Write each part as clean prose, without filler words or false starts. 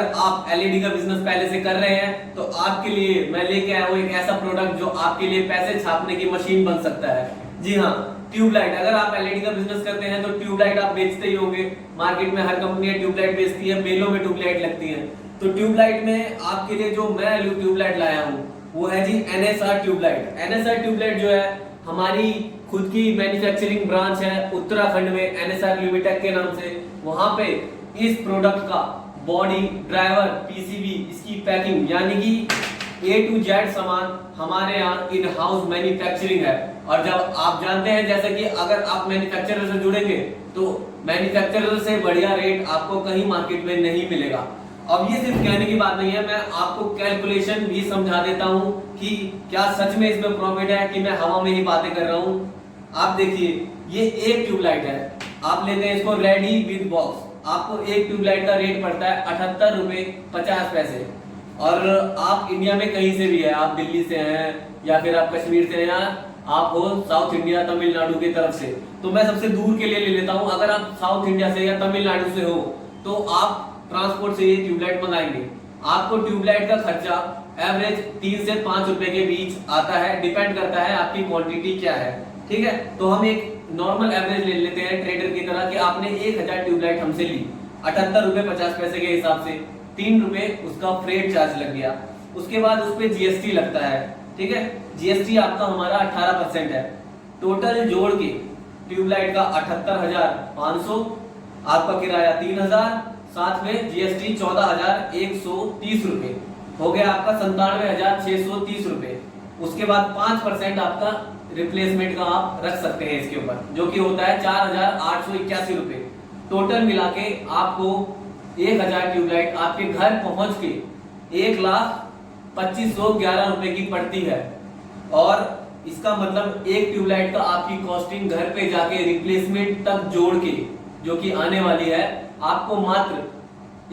अगर आप एलईडी का बिजनेस पहले से कर रहे हैं तो आपके लिए मैं लेके आया हूँ एक ऐसा प्रोडक्ट जो आपके लिए पैसे छापने की मशीन बन सकता है। जी हाँ, ट्यूबलाइट। अगर आप एलईडी का बिजनेस करते हैं तो ट्यूबलाइट आप बेचते ही होंगे। मार्केट में हर कंपनी ट्यूबलाइट बेचती है, मेलों में ट्यूबलाइट लगती है। तो ट्यूबलाइट में आपके लिए जो मैं ट्यूबलाइट लाया हूँ वो है जी एनएसआर ट्यूबलाइट। एनएसआर ट्यूबलाइट जो है हमारी खुद की मैन्युफैक्चरिंग ब्रांच है उत्तराखंड में, एनएसआर लिमिटेड के नाम से। वहां पे इस प्रोडक्ट का बॉडी, ड्राइवर, पीसीबी, इसकी पैकिंग यानी कि ए टू जेड सामान हमारे यहाँ इन हाउस मैन्युफैक्चरिंग है। और जब आप जानते हैं जैसे कि अगर आप मैन्युफैक्चरर से जुड़ेंगे तो मैन्युफैक्चरर से बढ़िया रेट आपको कहीं मार्केट में नहीं मिलेगा। अब ये सिर्फ कहने की बात नहीं है, मैं आपको कैलकुलेशन भी समझा देता हूँ कि क्या सच में इसमें प्रॉफिट है कि मैं हवा में ही बातें कर रहा हूँ। आप देखिए, ये एक ट्यूबलाइट है, आप लेते हैं इसको रेडी विद बॉक्स। आपको एक ट्यूबलाइट का रेट पड़ता है 78 रुपए 50 पैसे। और आप इंडिया में कहीं से भी है, आप दिल्ली से हैं या फिर आप कश्मीर से हैं, आप हो साउथ इंडिया तमिलनाडु की तरफ से, तो मैं सबसे दूर के लिए ले लेता हूं। अगर आप साउथ इंडिया से या तमिलनाडु से हो तो आप ट्रांसपोर्ट से ये ट्यूबलाइट मंगाएंगे। आपको ट्यूबलाइट का खर्चा एवरेज 3 से 5 रुपए के बीच आता है, डिपेंड करता है आपकी क्वांटिटी क्या है। ठीक है, तो हम एक नॉर्मल एवरेज ले लेते हैं ट्रेडर की तरह कि आपने 1000 ट्यूबलाइट हमसे ली 78 रुपए 50 पैसे के हिसाब से, 3 रुपए उसका फ्रेट चार्ज लग गया। उसके बाद उस पर जीएसटी लगता है। ठीक है, जीएसटी आपका हमारा 18% है। टोटल जोड़ के ट्यूबलाइट का 78,500, आपका किराया 3000, साथ में जीएसटी 14,130 रुपए हो गया, आपका 97,630 रुपए। उसके बाद 5% आपका रिप्लेसमेंट का आप रख सकते हैं इसके ऊपर, जो कि होता है 4,881 रुपए। टोटल मिला के आपको 1000 ट्यूबलाइट आपके घर पहुंच के 1,25,11 रुपए की पड़ती है। और इसका मतलब एक ट्यूबलाइट का आपकी कॉस्टिंग घर पे जाके रिप्लेसमेंट तक जोड़ के जो कि आने वाली है आपको मात्र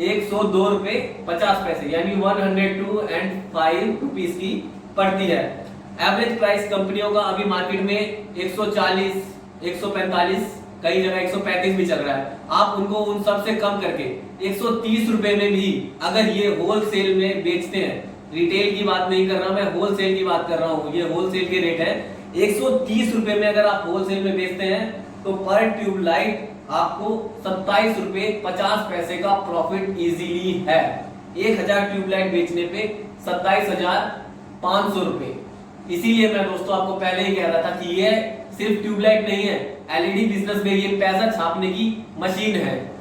102 रुपए 50 पैसे यानी 102.5 रुपीस की पड़ती है। एवरेज प्राइस कंपनियों का अभी मार्केट में 140, 145, कई जगह 135 भी चल रहा है। आप उनको उन सब से कम करके 130 रुपए में भी अगर ये होलसेल में बेचते हैं, रिटेल की बात नहीं कर रहा मैं, होलसेल की बात कर रहा हूँ, ये होलसेल के रेट है। 130 रुपए में अगर आप होलसेल में बेचते हैं तो पर ट्यूबलाइट आपको 27 रुपए 50 पैसे का प्रॉफिट इजीली है। 1000 ट्यूबलाइट बेचने पे 27,500 रुपए। इसीलिए मैं दोस्तों आपको पहले ही कह रहा था कि ये सिर्फ ट्यूबलाइट नहीं है, एलईडी बिजनेस में ये पैसा छापने की मशीन है।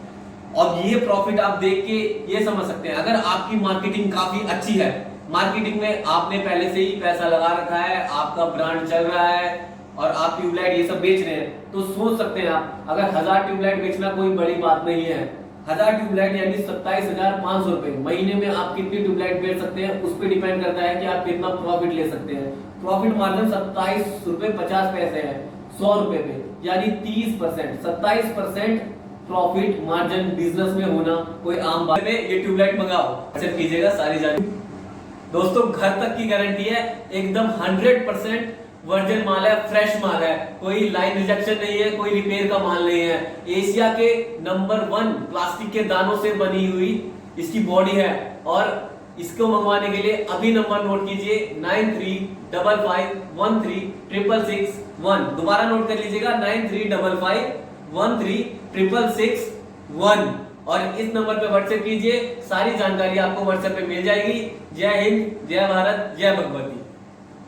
और ये प्रॉफिट आप देख के ये समझ सकते हैं, अगर आपकी मार्केटिंग काफी अच्छी है, मार्केटिंग में आपने पहले से ही पैसा लगा रखा है, आपका ब्रांड चल रहा है और आप ट्यूबलाइट ये सब बेच रहे हैं, तो सोच सकते हैं आप अगर 1000 ट्यूबलाइट बेचना कोई बड़ी बात नहीं है। 1000 ट्यूबलाइट यानी 27,500 रुपए। महीने में आप कितनी ट्यूबलाइट बेच सकते हैं उस पर डिपेंड करता है कि आप कितना प्रॉफिट ले सकते हैं। प्रॉफिट मार्जिन 27 रुपए 50 पैसे है 100 रुपए पे, यानी 30%, 27% प्रॉफिट मार्जिन बिजनेस में होना कोई आम बात है। ये ट्यूबलाइट मंगाओ, अच्छा कीजिएगा सारी जानकारी दोस्तों, घर तक की गारंटी है, एकदम 100% वर्जिन माल है, फ्रेश माल है, कोई लाइन रिजेक्शन नहीं है, कोई रिपेयर का माल नहीं है। एशिया के नंबर 1 प्लास्टिक के दानों से बनी हुई इसकी बॉडी है। और इसको मंगवाने के लिए अभी नंबर नोट कीजिए 9355136661। दोबारा नोट कर लीजिएगा 9355136661 और इस नंबर पे व्हाट्सएप कीजिए, सारी जानकारी आपको व्हाट्सएप पे मिल जाएगी। जय हिंद, जय भारत, जय भगवती।